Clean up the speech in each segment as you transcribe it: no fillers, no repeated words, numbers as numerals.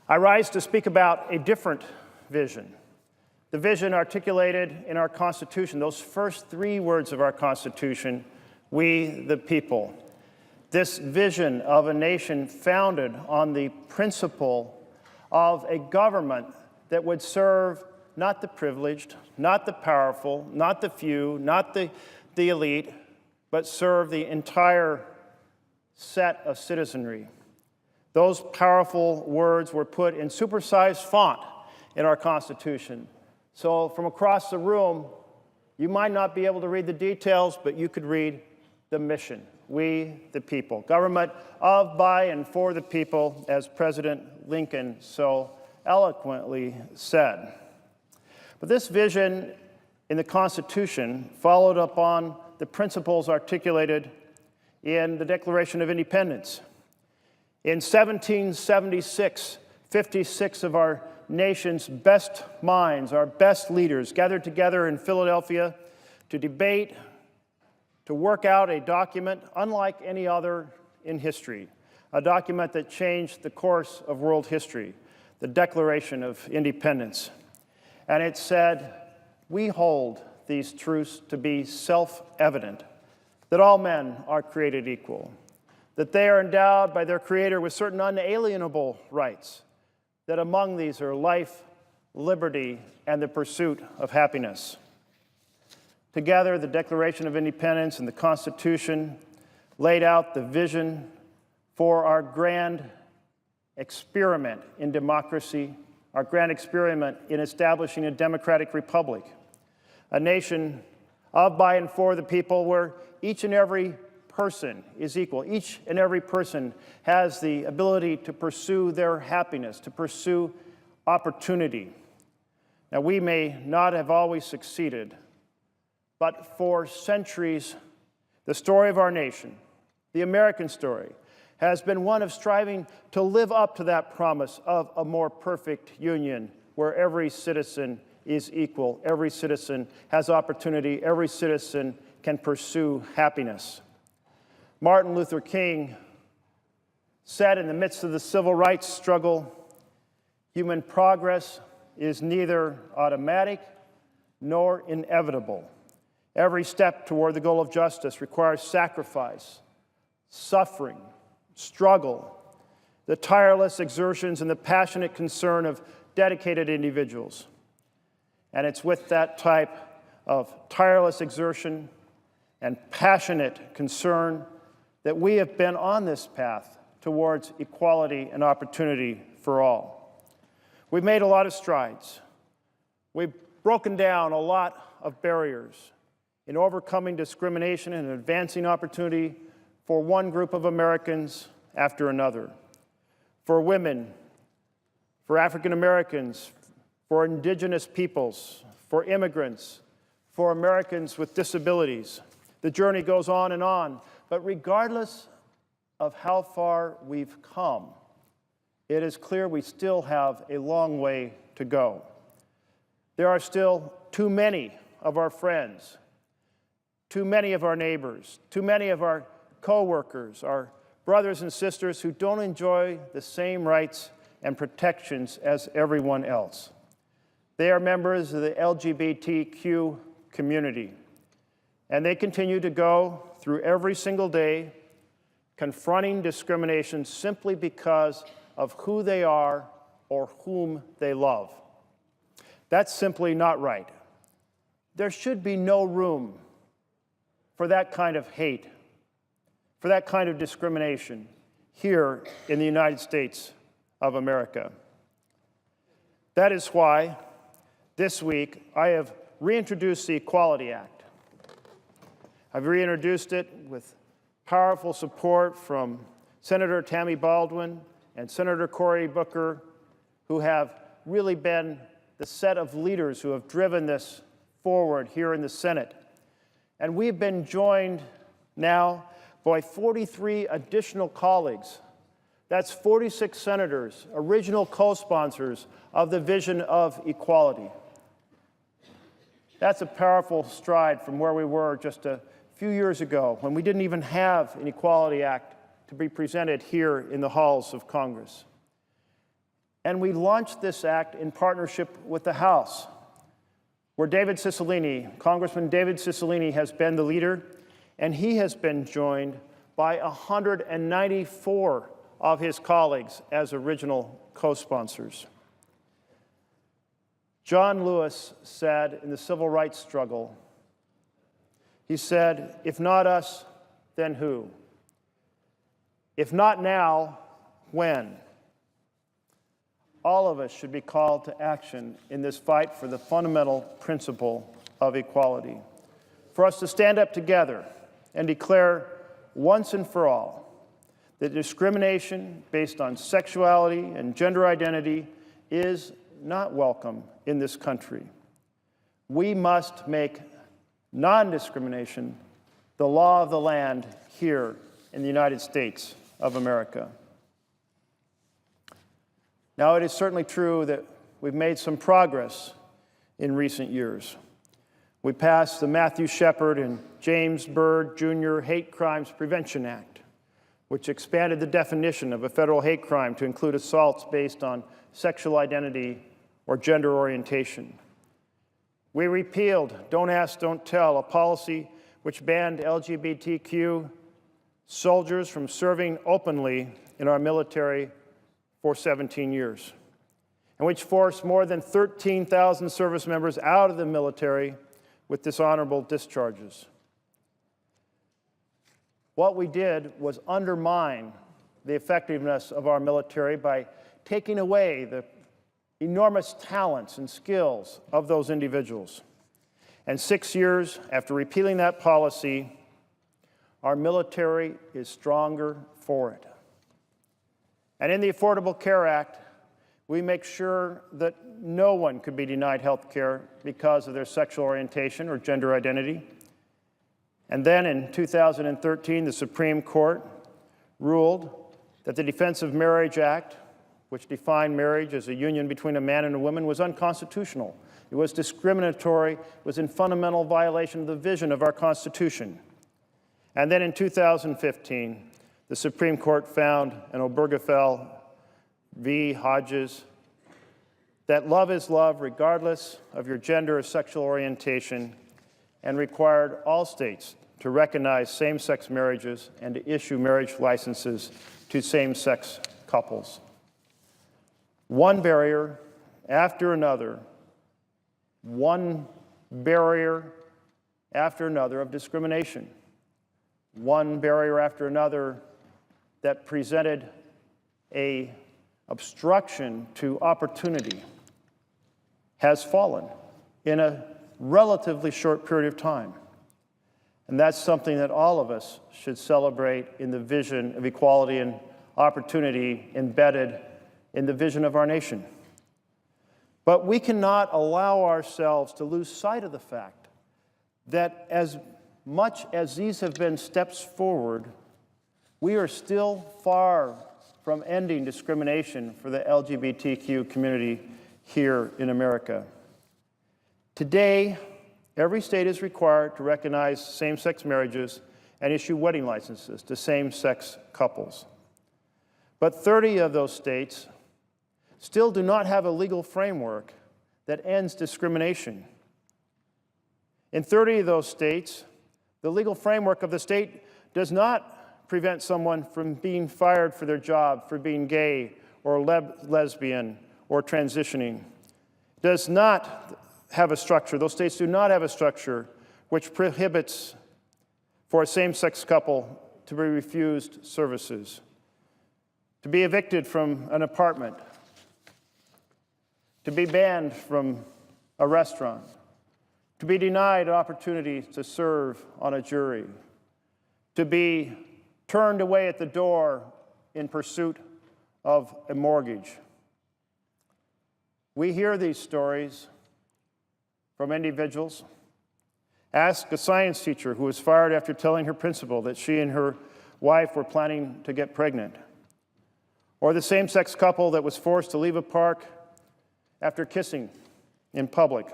I rise to speak about a different vision, the vision articulated in our Constitution, those first three words of our Constitution, we the people. This vision of a nation founded on the principle of a government that would serve not the privileged, not the powerful, not the few, not the elite, but serve the entire set of citizenry. Those powerful words were put in supersized font in our Constitution. So from across the room, you might not be able to read the details, but you could read the mission. We, the people. Government of, by, and for the people, as President Lincoln so eloquently said. But this vision in the Constitution followed upon the principles articulated in the Declaration of Independence. In 1776, 56 of our nation's best minds, our best leaders, gathered together in Philadelphia to debate, to work out a document unlike any other in history, a document that changed the course of world history, the Declaration of Independence. And it said, we hold these truths to be self-evident, that all men are created equal, that they are endowed by their Creator with certain unalienable rights, that among these are life, liberty, and the pursuit of happiness. Together, the Declaration of Independence and the Constitution laid out the vision for our grand experiment in democracy, our grand experiment in establishing a democratic republic, a nation of, by, and for the people where each and every person is equal. Each and every person has the ability to pursue their happiness, to pursue opportunity. Now, we may not have always succeeded, but for centuries, the story of our nation, the American story, has been one of striving to live up to that promise of a more perfect union where every citizen is equal, every citizen has opportunity, every citizen can pursue happiness. Martin Luther King said in the midst of the civil rights struggle, human progress is neither automatic nor inevitable. Every step toward the goal of justice requires sacrifice, suffering, struggle, the tireless exertions and the passionate concern of dedicated individuals. And it's with that type of tireless exertion and passionate concern that we have been on this path towards equality and opportunity for all. We've made a lot of strides. We've broken down a lot of barriers in overcoming discrimination and advancing opportunity for one group of Americans after another, for women, for African Americans, for indigenous peoples, for immigrants, for Americans with disabilities. The journey goes on, but regardless of how far we've come, it is clear we still have a long way to go. There are still too many of our friends, too many of our neighbors, too many of our co-workers, our brothers and sisters who don't enjoy the same rights and protections as everyone else. They are members of the LGBTQ community, and they continue to go through every single day confronting discrimination simply because of who they are or whom they love. That's simply not right. There should be no room for that kind of hate, for that kind of discrimination here in the United States of America. That is why this week I have reintroduced the Equality Act. I've reintroduced it with powerful support from Senator Tammy Baldwin and Senator Cory Booker, who have really been the set of leaders who have driven this forward here in the Senate. And we've been joined now by 43 additional colleagues. That's 46 senators, original co-sponsors of the vision of equality. That's a powerful stride from where we were just a few years ago when we didn't even have an Equality Act to be presented here in the halls of Congress. And we launched this act in partnership with the House, where Congressman David Cicilline has been the leader, and he has been joined by 194 of his colleagues as original co-sponsors. John Lewis said in the civil rights struggle, he said, "If not us, then who? If not now, when?" All of us should be called to action in this fight for the fundamental principle of equality. For us to stand up together and declare once and for all that discrimination based on sexuality and gender identity is not welcome in this country. We must make non-discrimination the law of the land here in the United States of America. Now, it is certainly true that we've made some progress in recent years. We passed the Matthew Shepard and James Byrd Jr. Hate Crimes Prevention Act, which expanded the definition of a federal hate crime to include assaults based on sexual identity or gender orientation. We repealed Don't Ask, Don't Tell, a policy which banned LGBTQ soldiers from serving openly in our military for 17 years, and which forced more than 13,000 service members out of the military with dishonorable discharges. What we did was undermine the effectiveness of our military by taking away the enormous talents and skills of those individuals. And 6 years after repealing that policy, our military is stronger for it. And in the Affordable Care Act, we make sure that no one could be denied health care because of their sexual orientation or gender identity. And then in 2013, the Supreme Court ruled that the Defense of Marriage Act, which defined marriage as a union between a man and a woman, was unconstitutional. It was discriminatory. It was in fundamental violation of the vision of our Constitution. And then in 2015, the Supreme Court found in Obergefell v. Hodges that love is love regardless of your gender or sexual orientation, and required all states to recognize same-sex marriages and to issue marriage licenses to same-sex couples. One barrier after another, one barrier after another of discrimination, one barrier after another that presented an obstruction to opportunity has fallen in a relatively short period of time. And that's something that all of us should celebrate in the vision of equality and opportunity embedded in the vision of our nation. But we cannot allow ourselves to lose sight of the fact that as much as these have been steps forward, we are still far from ending discrimination for the LGBTQ community here in America. Today, every state is required to recognize same-sex marriages and issue wedding licenses to same-sex couples. But 30 of those states still do not have a legal framework that ends discrimination. In 30 of those states, the legal framework of the state does not prevent someone from being fired for their job for being gay or lesbian or transitioning. Does not have a structure, those states do not have a structure which prohibits for a same-sex couple to be refused services, to be evicted from an apartment, to be banned from a restaurant, to be denied an opportunity to serve on a jury, to be turned away at the door in pursuit of a mortgage. We hear these stories from individuals. Ask a science teacher who was fired after telling her principal that she and her wife were planning to get pregnant. Or the same-sex couple that was forced to leave a park after kissing in public.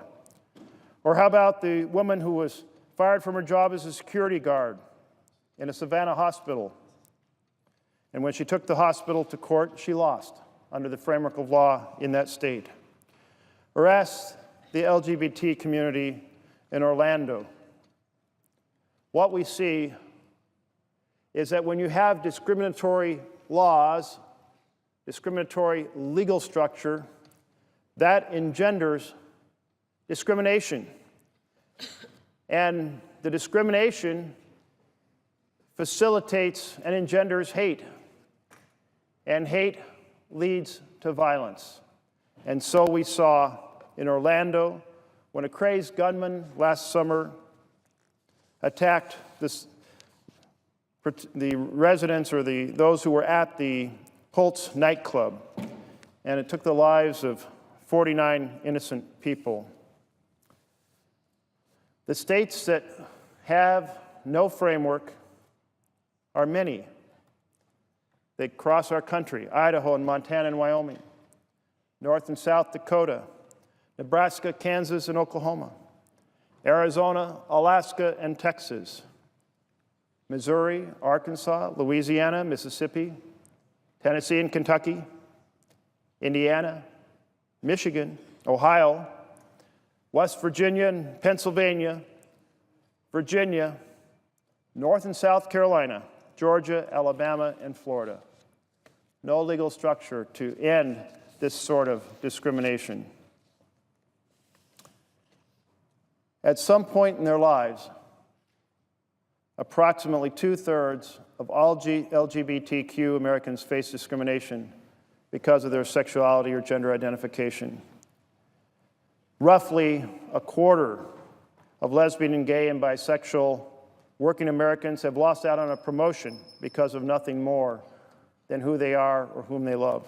Or how about the woman who was fired from her job as a security guard in a Savannah hospital, and when she took the hospital to court, she lost. under the framework of law in that state. Or ask the LGBT community in Orlando. What we see is that when you have discriminatory laws, discriminatory legal structure, that engenders discrimination. And the discrimination facilitates and engenders hate. And hate leads to violence. And so we saw in Orlando when a crazed gunman last summer attacked the residents or those who were at the Pulse nightclub, and it took the lives of 49 innocent people. The states that have no framework are many. They cross our country: Idaho and Montana and Wyoming, North and South Dakota, Nebraska, Kansas, and Oklahoma, Arizona, Alaska, and Texas, Missouri, Arkansas, Louisiana, Mississippi, Tennessee and Kentucky, Indiana, Michigan, Ohio, West Virginia and Pennsylvania, Virginia, North and South Carolina, Georgia, Alabama, and Florida. No legal structure to end this sort of discrimination. At some point in their lives, approximately 2/3 of all LGBTQ Americans face discrimination because of their sexuality or gender identification. Roughly a quarter of lesbian and gay and bisexual working Americans have lost out on a promotion because of nothing more than who they are or whom they love.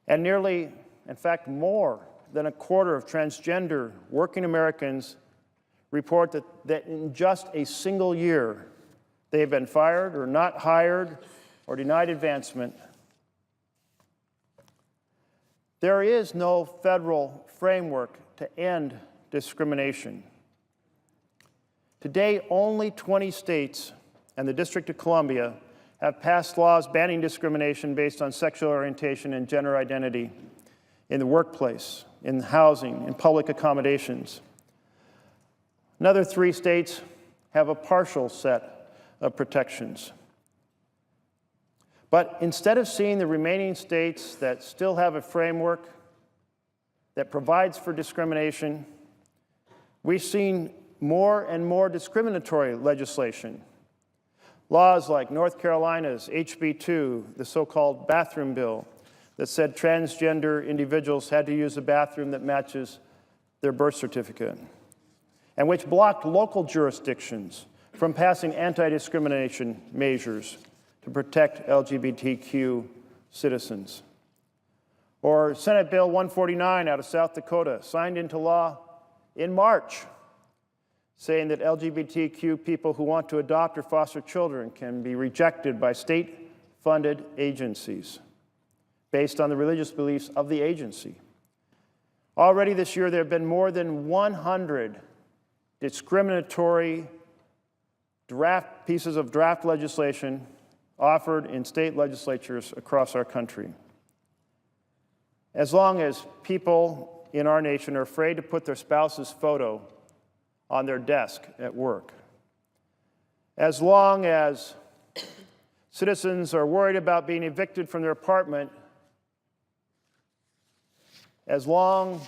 And nearly, in fact, more than a quarter of transgender working Americans report that in just a single year, they have been fired or not hired or denied advancement. There is no federal framework to end discrimination. Today, only 20 states and the District of Columbia have passed laws banning discrimination based on sexual orientation and gender identity in the workplace, in housing, in public accommodations. Another 3 states have a partial set of protections. But instead of seeing the remaining states that still have a framework that provides for discrimination, we've seen more and more discriminatory legislation. Laws like North Carolina's HB2, the so-called bathroom bill, that said transgender individuals had to use a bathroom that matches their birth certificate, and which blocked local jurisdictions from passing anti-discrimination measures to protect LGBTQ citizens. Or Senate Bill 149 out of South Dakota, signed into law in March, saying that LGBTQ people who want to adopt or foster children can be rejected by state-funded agencies based on the religious beliefs of the agency. Already this year, there have been more than 100 discriminatory pieces of draft legislation offered in state legislatures across our country. As long as people in our nation are afraid to put their spouse's photo on their desk at work, as long as citizens are worried about being evicted from their apartment, as long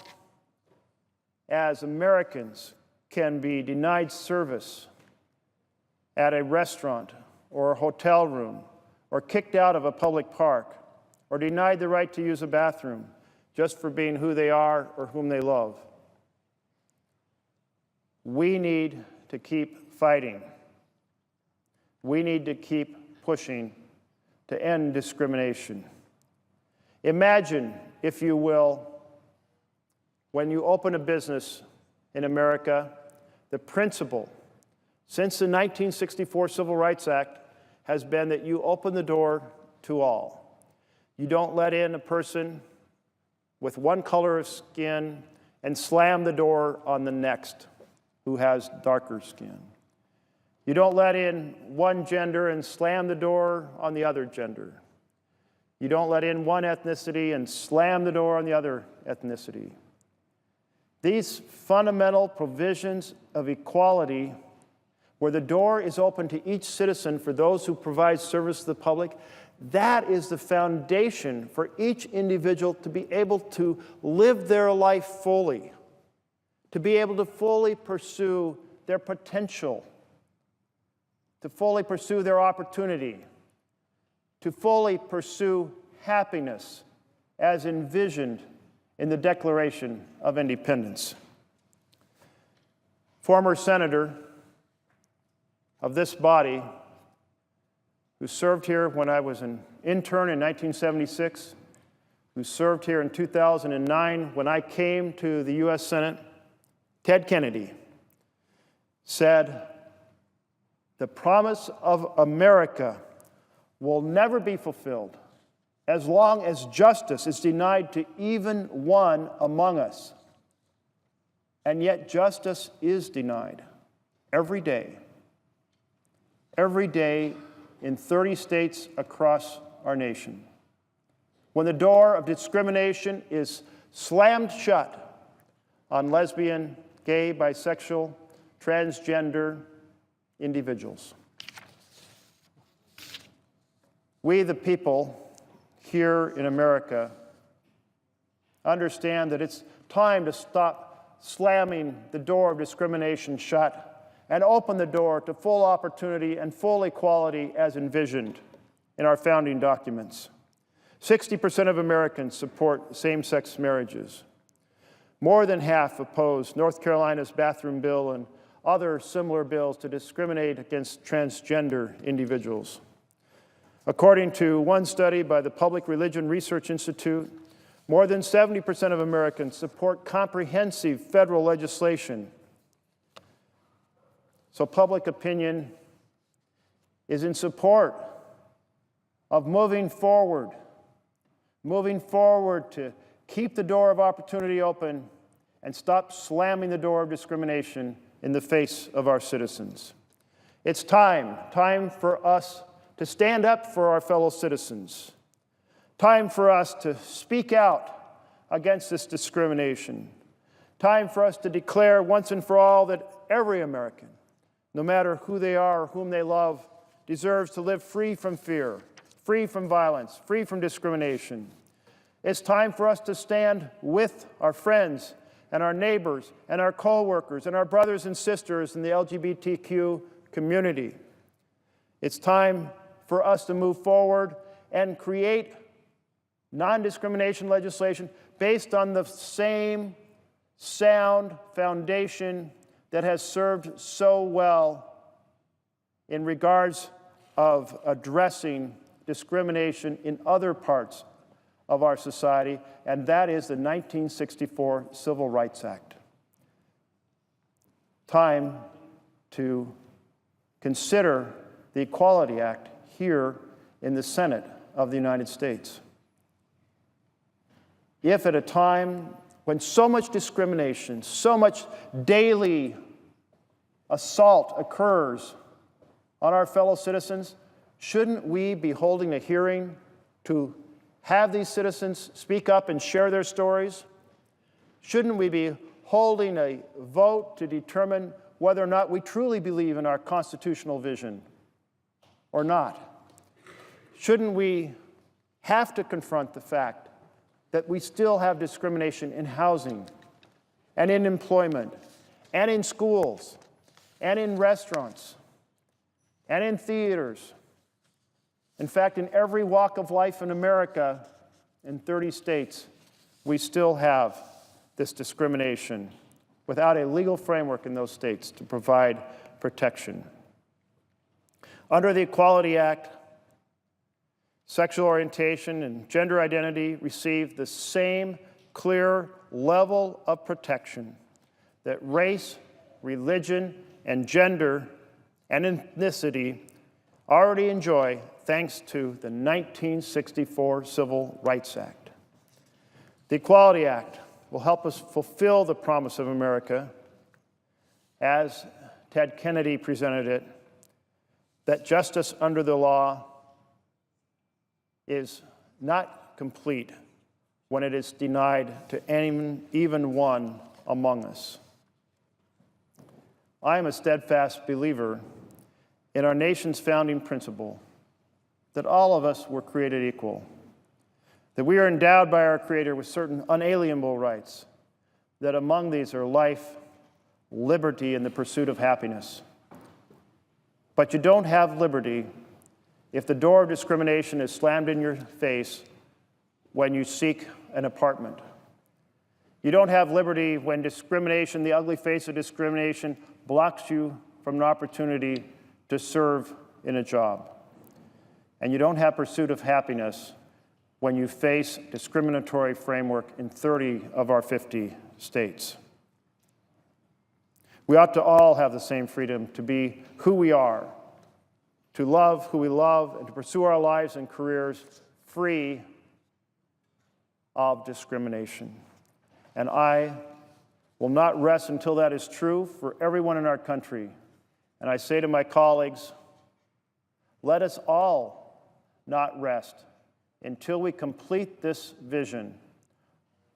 as Americans can be denied service at a restaurant or a hotel room, or kicked out of a public park, or denied the right to use a bathroom just for being who they are or whom they love, we need to keep fighting. We need to keep pushing to end discrimination. Imagine, if you will, when you open a business in America, the principle since the 1964 Civil Rights Act has been that you open the door to all. You don't let in a person with one color of skin and slam the door on the next who has darker skin. You don't let in one gender and slam the door on the other gender. You don't let in one ethnicity and slam the door on the other ethnicity. These fundamental provisions of equality, where the door is open to each citizen for those who provide service to the public, that is the foundation for each individual to be able to live their life fully, to be able to fully pursue their potential, to fully pursue their opportunity, to fully pursue happiness as envisioned in the Declaration of Independence. Former senator of this body, who served here when I was an intern in 1976, who served here in 2009 when I came to the U.S. Senate, Ted Kennedy, said, "The promise of America will never be fulfilled as long as justice is denied to even one among us." And yet justice is denied every day in 30 states across our nation. When the door of discrimination is slammed shut on lesbian, gay, bisexual, transgender individuals. We, the people here in America, understand that it's time to stop slamming the door of discrimination shut and open the door to full opportunity and full equality as envisioned in our founding documents. 60% of Americans support same-sex marriages. More than half oppose North Carolina's bathroom bill and other similar bills to discriminate against transgender individuals. According to one study by the Public Religion Research Institute, more than 70% of Americans support comprehensive federal legislation. So public opinion is in support of moving forward to keep the door of opportunity open and stop slamming the door of discrimination in the face of our citizens. It's time for us to stand up for our fellow citizens. Time for us to speak out against this discrimination. Time for us to declare once and for all that every American, no matter who they are or whom they love, deserves to live free from fear, free from violence, free from discrimination. It's time for us to stand with our friends and our neighbors and our co-workers and our brothers and sisters in the LGBTQ community. It's time for us to move forward and create non-discrimination legislation based on the same sound foundation that has served so well in regards of addressing discrimination in other parts of our society, and that is the 1964 Civil Rights Act. Time to consider the Equality Act here in the Senate of the United States. If at a time when so much discrimination, so much daily assault occurs on our fellow citizens, shouldn't we be holding a hearing to have these citizens speak up and share their stories? Shouldn't we be holding a vote to determine whether or not we truly believe in our constitutional vision or not? Shouldn't we have to confront the fact that we still have discrimination in housing and in employment and in schools and in restaurants and in theaters? In fact, in every walk of life in America, in 30 states, we still have this discrimination without a legal framework in those states to provide protection. Under the Equality Act, sexual orientation and gender identity receive the same clear level of protection that race, religion, and gender and ethnicity already enjoy thanks to the 1964 Civil Rights Act. The Equality Act will help us fulfill the promise of America, as Ted Kennedy presented it, that justice under the law is not complete when it is denied to even one among us. I am a steadfast believer in our nation's founding principle that all of us were created equal, that we are endowed by our Creator with certain unalienable rights, that among these are life, liberty, and the pursuit of happiness. But you don't have liberty if the door of discrimination is slammed in your face when you seek an apartment. You don't have liberty when discrimination, the ugly face of discrimination, blocks you from an opportunity to serve in a job. And you don't have pursuit of happiness when you face discriminatory framework in 30 of our 50 states. We ought to all have the same freedom to be who we are, to love who we love, and to pursue our lives and careers free of discrimination. And I will not rest until that is true for everyone in our country. And I say to my colleagues, let us all not rest until we complete this vision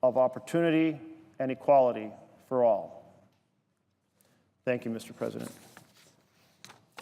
of opportunity and equality for all. Thank you, Mr. President.